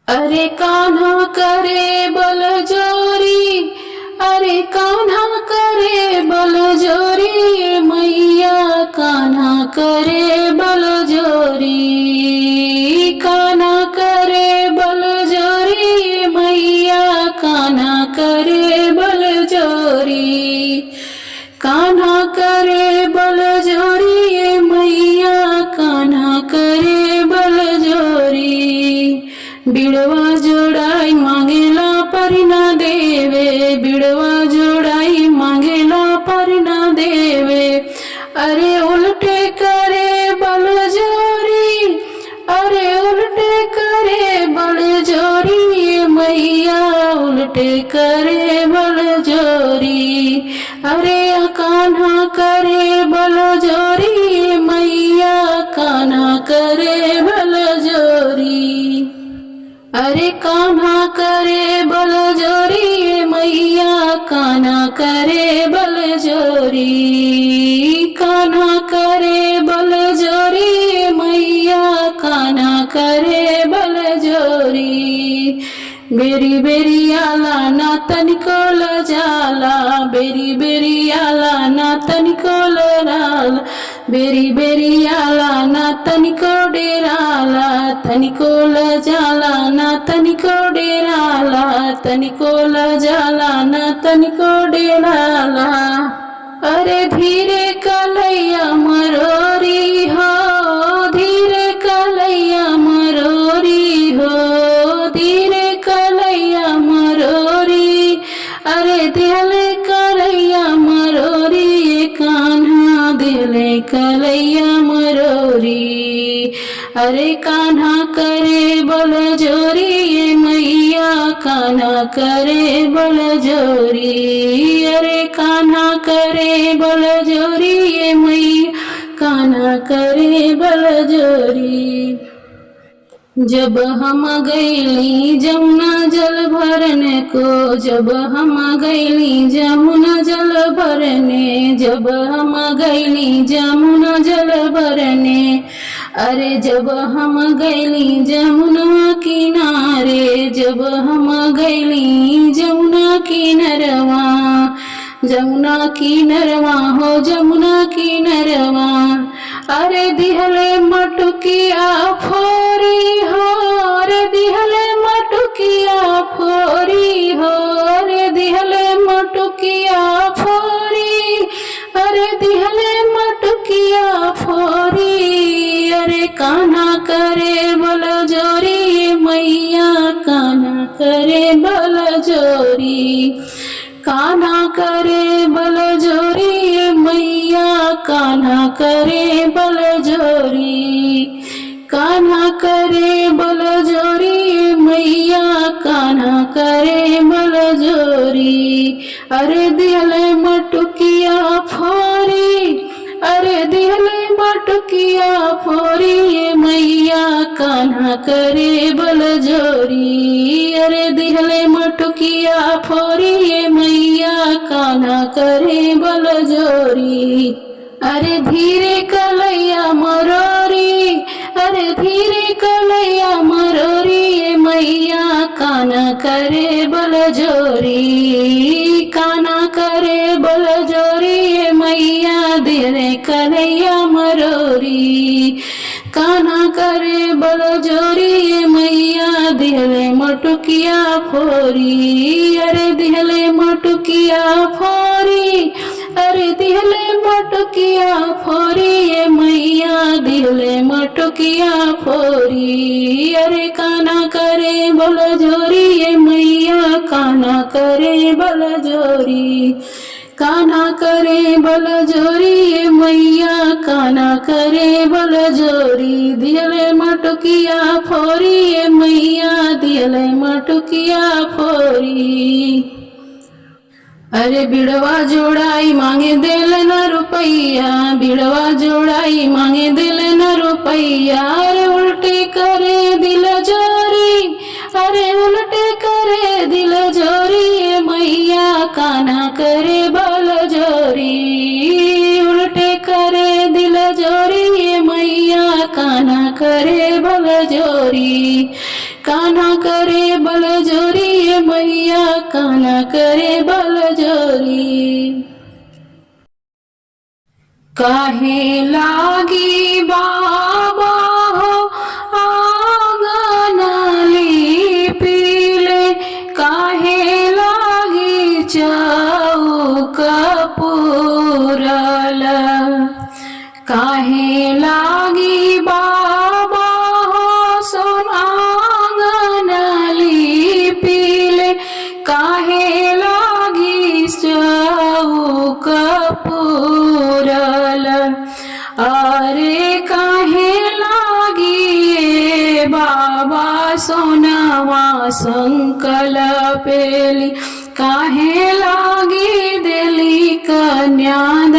अरे कान्हा करे बल जोरी, अरे कान्हा करे बल जोरी, मैया कान्हा करे बल जोरी, कान्हा करे बल जोरी, मैया कान्हा करे बल जोरी, कान्हा करे बल जोरी, मैया कान्हा करे बल जोरी। बिड़वा जोड़ाई मांगेला पर न देवे, बिड़वा जोड़ाई मांगेला पर न देवे, अरे उल्टे करे बल जोरी, अरे उल्टे करे बल जोरी, मैया उल्टे करे बल जोरी, अरे कान्हा करे बल जोरी, मैया कान्हा करे बल जोरी, अरे कान्हा करे बल जोरी, मैया कान्हा करे बल जोरी, कान्हा करे बल जोरी, मैया कान्हा करे बल जोरी। बेरी बेरी आला ना तनिको जाला, बेरी बेरी आला ना तनिको लराला, बेरी बेरी आला ना तनिको डेराला, तनिको जाला ना तनिको डेराला, तनिको जाला ना तनिको डेराला, अरे धीरे कलैया मरोरी हो, धीरे कलैया मरोरी हो, धीरे कलैया मरोरी, अरे दिले कलैया मरोरी, कान्हा दिले कलैया मरोरी, अरे कान्हा करे बल जोरी, मैया कान्हा करे बल जोरी, अरे कान्हा करे बल जोरी, मैया कान्हा करे बल जोरी। जब हम गईली जमुना जल भरने को, जब हम गईली जमुना जल भरने, जब हम गईली जमुना जल भरने, अरे जब हम गईली जमुना किनारे, जब हम गईली जमुना किनरवा, जमुना किनरवा हो जमुना किनरवा, अरे दिहले मटुकिया फोरी हो, अरे दिहले मटुकिया फोरी हो, अरे दिहले मटुकिया फोरी, अरे दिहले मटुकिया फोरी, अरे कान्हा करे बल जोरी, मैया कान्हा करे बल जोरी, कान्हा करे बल जोरी, मैया कान्हा करे बल जोरी, कान्हा करे बल जोरी, मैया कान्हा करे बल जोरी, अरे दिहले मटुकिया फोरी, अरे दिहले मटुकिया फोरी, मैया कान्हा करे बल जोरी, अरे दिहले मटुकिया फोरी, मैया कान्हा करे बल जोरी, अरे धीरे कलैया मरोरी, अरे धीरे कलैया मरोरी, मैया कान्हा करे बल जोरी, कान्हा करे बल जोरी, मैया धीरे कलैया मरोरी, कान्हा करे बल जोरी, मैया दिहले मटुकिया फोरी, अरे दिहले मटुकिया फोरी, अरे दिहले मटुकिया फोरी, मैया दिहले मटुकिया फोरी, अरे कान्हा करे बल जोरी, मैया कान्हा करे बल जोरी, कान्हा करे बल जोरी, मैया कान्हा करे बल जोरी, दिहले मटुकिया फोरी, मैया दिहले मटुकिया फोरी, अरे बिड़वा जोड़ाई मांगे दिल न रुपैया, बिड़वा जोड़ाई मांगे दिल न रुपैया, अरे उल्टे करे दिल जोरी, अरे उल्टे करे दिल जोरी, मैया कान्हा करे बल जोरी, उल्टे करे दिल जोरी, मैया कान्हा करे बल जोरी, कान्हा करे बल जोरी मैया कान्हा करे बल जोरी। काहे लागी बाबा हो आंगन लिपिले, काहे लागी चौक पूरल, काहे लागी बाबा हो सोन आंगन लिपिले, काहे लागी चौक पूरल। अरे काहे लागी बाबा सोनवा संकल्पेली, काहे लागी देली कन्यादान।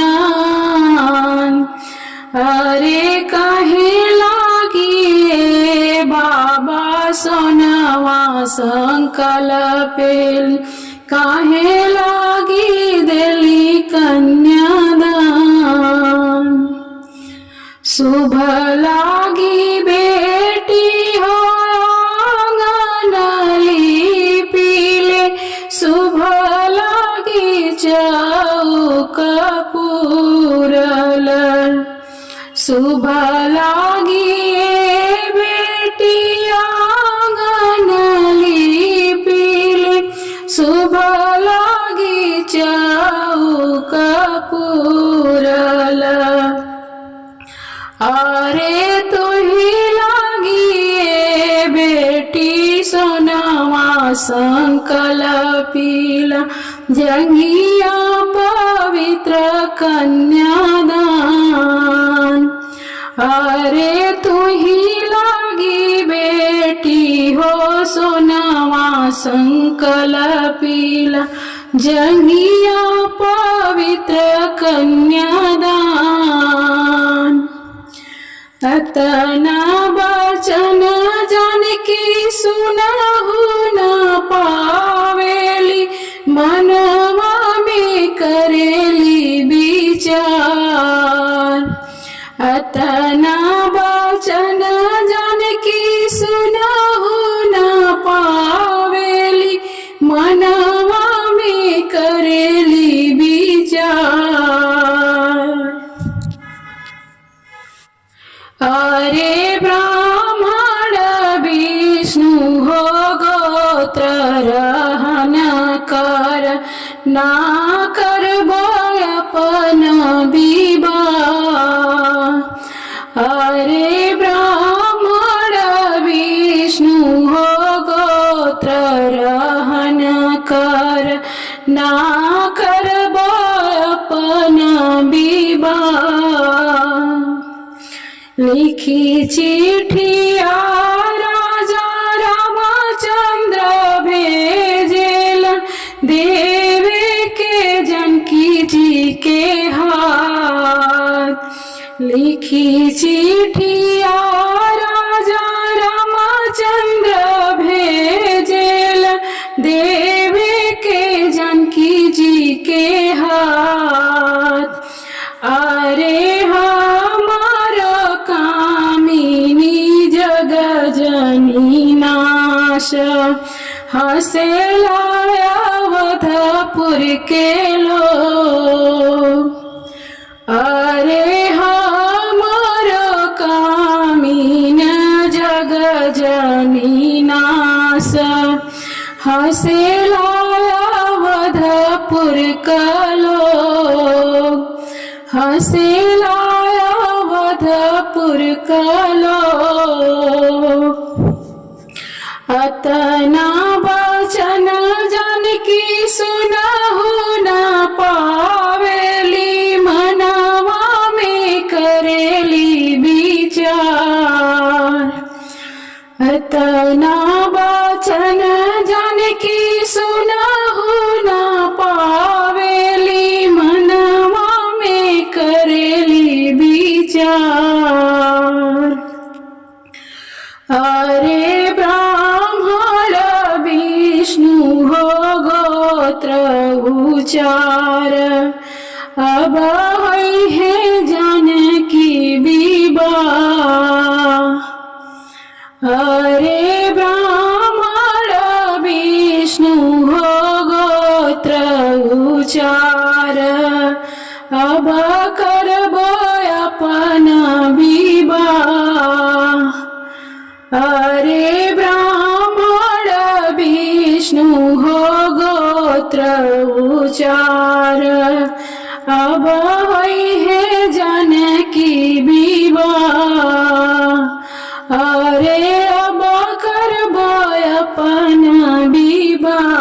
अरे काहे लागी बाबा सोनवा संकल्पेली, काहे लागी देली कन्यादान। शुभ लागी बेटी हो आंगन लिपिले, शुभ लागी चौक पूरल, शुभ लागी बेटी आंगन लिपिले, शुभ लागी चौक पूरल। अरे तुही लागी बेटी सोनवा संकल्पिला, जंगिया पवित्र कन्यादान। अरे तुही लागी बेटी हो सोनवा संकल्पिला, जंगिया पवित्र कन्यादान। अतना वचन जानकी सुनहु न पावेली, मनवा में करेली विचार। अतना वचन जानकी सुनहु न पावेली, मनवा में करेली विचार। अरे ब्राह्मण विष्णु हो गोत्र रहन कर, ना करब अपन विवाह। अरे ब्राह्मण विष्णु हो गोत्र रहन कर, ना करब अपन विवाह। लिखी चिठिया राजा रामचंद्र भेजेल, देवे के जानकी जी के हाथ। लिखी चिठिया राजा रामचंद्र भेजेल, देवे के जानकी जी के हाथ। अरे जनी नाश हसे अवधपुर के लोग। अरे हमर कामीन जग जनी नाश हसे अवधपुर का लोग, हसे अवधपुर का लोग। अतना वचन जानकी सुनहु न पावेली, मनवा में करेली विचार। अतना वचन जानकी सुनहु न पावेली, मनवा में करेली विचार। अरे ब्राह्मण विष्णु हो गोत्र उचार, अब है जानकी विवाह। अरे ब्राह्मण प्यार। अब होई है जानकी विवाह, अरे अब करबो अपन विवाह।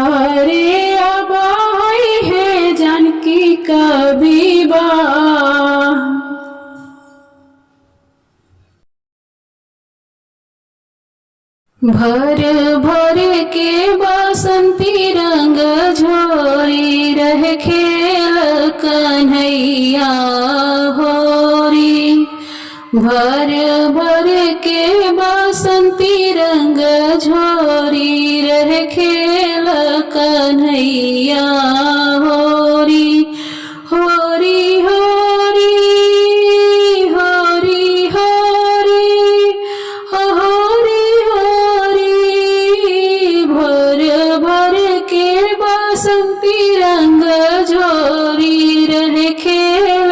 अरे अब होई है जानकी का विवाह। भर भर के बसंती रंग झोरी रह खेल कन्हैया होरी। भर भर के बसंती रंग झोरी रह खेल कन्हैया होरी। होरी होरी होरी होरी होरी होरी। भर भर के बसंती रंग झोरी रह खेल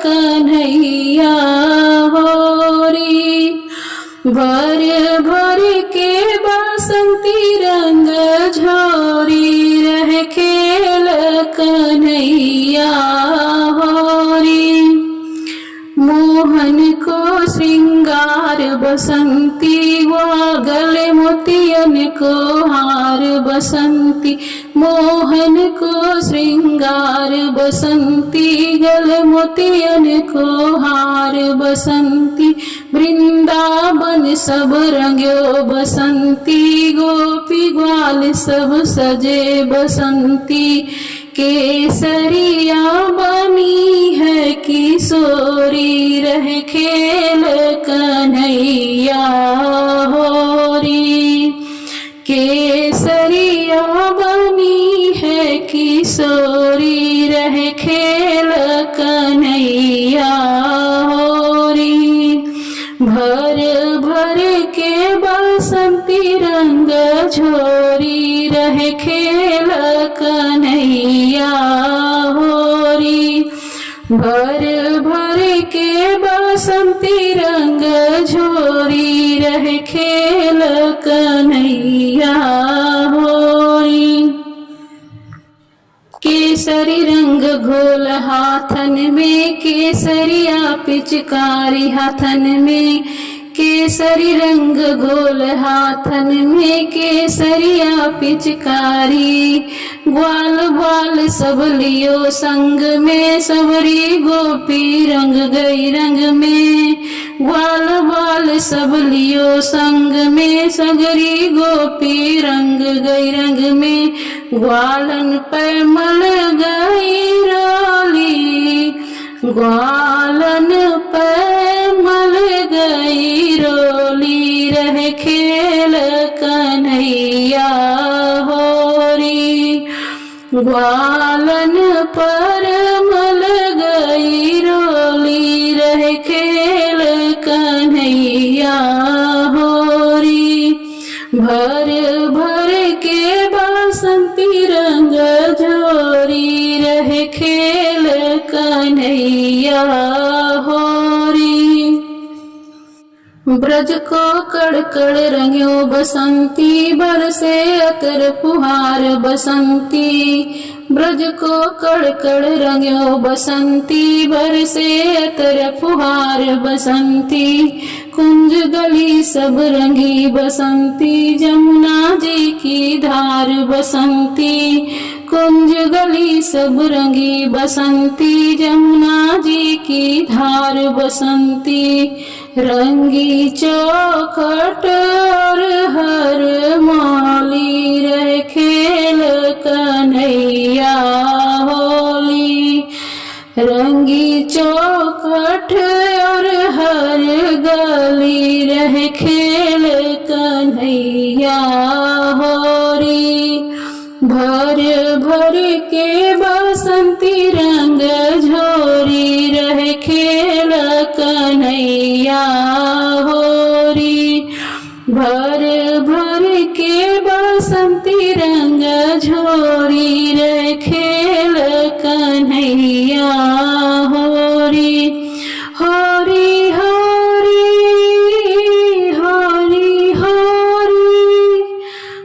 कन्हैया होरी। भर भर के बसंती रंग झोरी रह खेल कन्हैया होरी। मोहन को श्रृंगार बसंती हुआ, गले मोतियन को हार बसंती। मोहन को श्रृंगार बसंती, गले मोतियन को हार बसंती। वृंदावन सब रंग्यो बसंती, गोपी ग्वाल सब सजे बसंती। केसरिया बनी है किशोरी रह खेल कन्हैया होरी। केसरिया बनी है किशोरी रह खेल कन्हैया होरी। भर भर के बसंती रंग झोरी रह खेल कन्हैया होरी। भर भर के बसंती रंग झोरी रह खेल कन्हैया होरी। केसरी रंग घोल हाथन में, केसरिया पिचकारी हाथन में। केसरी रंग घोल हाथन में, केसरिया पिचकारी। ग्वाल ग्वाल सब लियो संग में, सबरी गोपी रंग गई रंग में। ग्वाल ग्वाल सब लियो संग में, सगरी गोपी रंग गई रंग में। ग्वालन पर मल गई रोली, ग्वालन पर मल गई रोली रह खेल कन्हैया होरी। ग्वालन पर मल गई रोली रह खेल कन्हैया होरी। भर भर के बसंती रंग झोरी रह खेल कन्हैया होरी। ब्रज को कड़कड़ रंग्यो बसंती, बरसे अतर फुहार बसंती। ब्रज को कड़कड़ रंग्यो बसंती, बरसे अतर फुहार बसंती। कुंज गली सब रंगी बसंती, जमुना जी की धार बसंती। कुंज गली सब रंगी बसंती, जमुना जी की धार बसंती। रंगी चौखट और हर मौली रह खेल कन्हैया होली। रंगी चौखट और हर गली रह खेल कन्हैया होरी। भर भर के बसंती रंग झोरी रह खेल कन्हैया होरी। भर भर के बसंती रंग झोरी रह खेल कन्हैया होरी। होरी होरी होरी होरी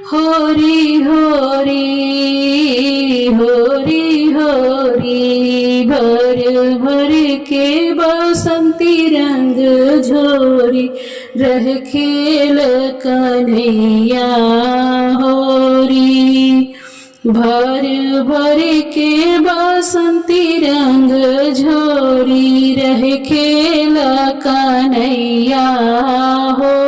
होरी होरी। भर भर के बसंती रंग झोरी रह खेल कन्हैया होरी। भर भर के बसंती रंग झोरी रह खेल कन्हैया हो।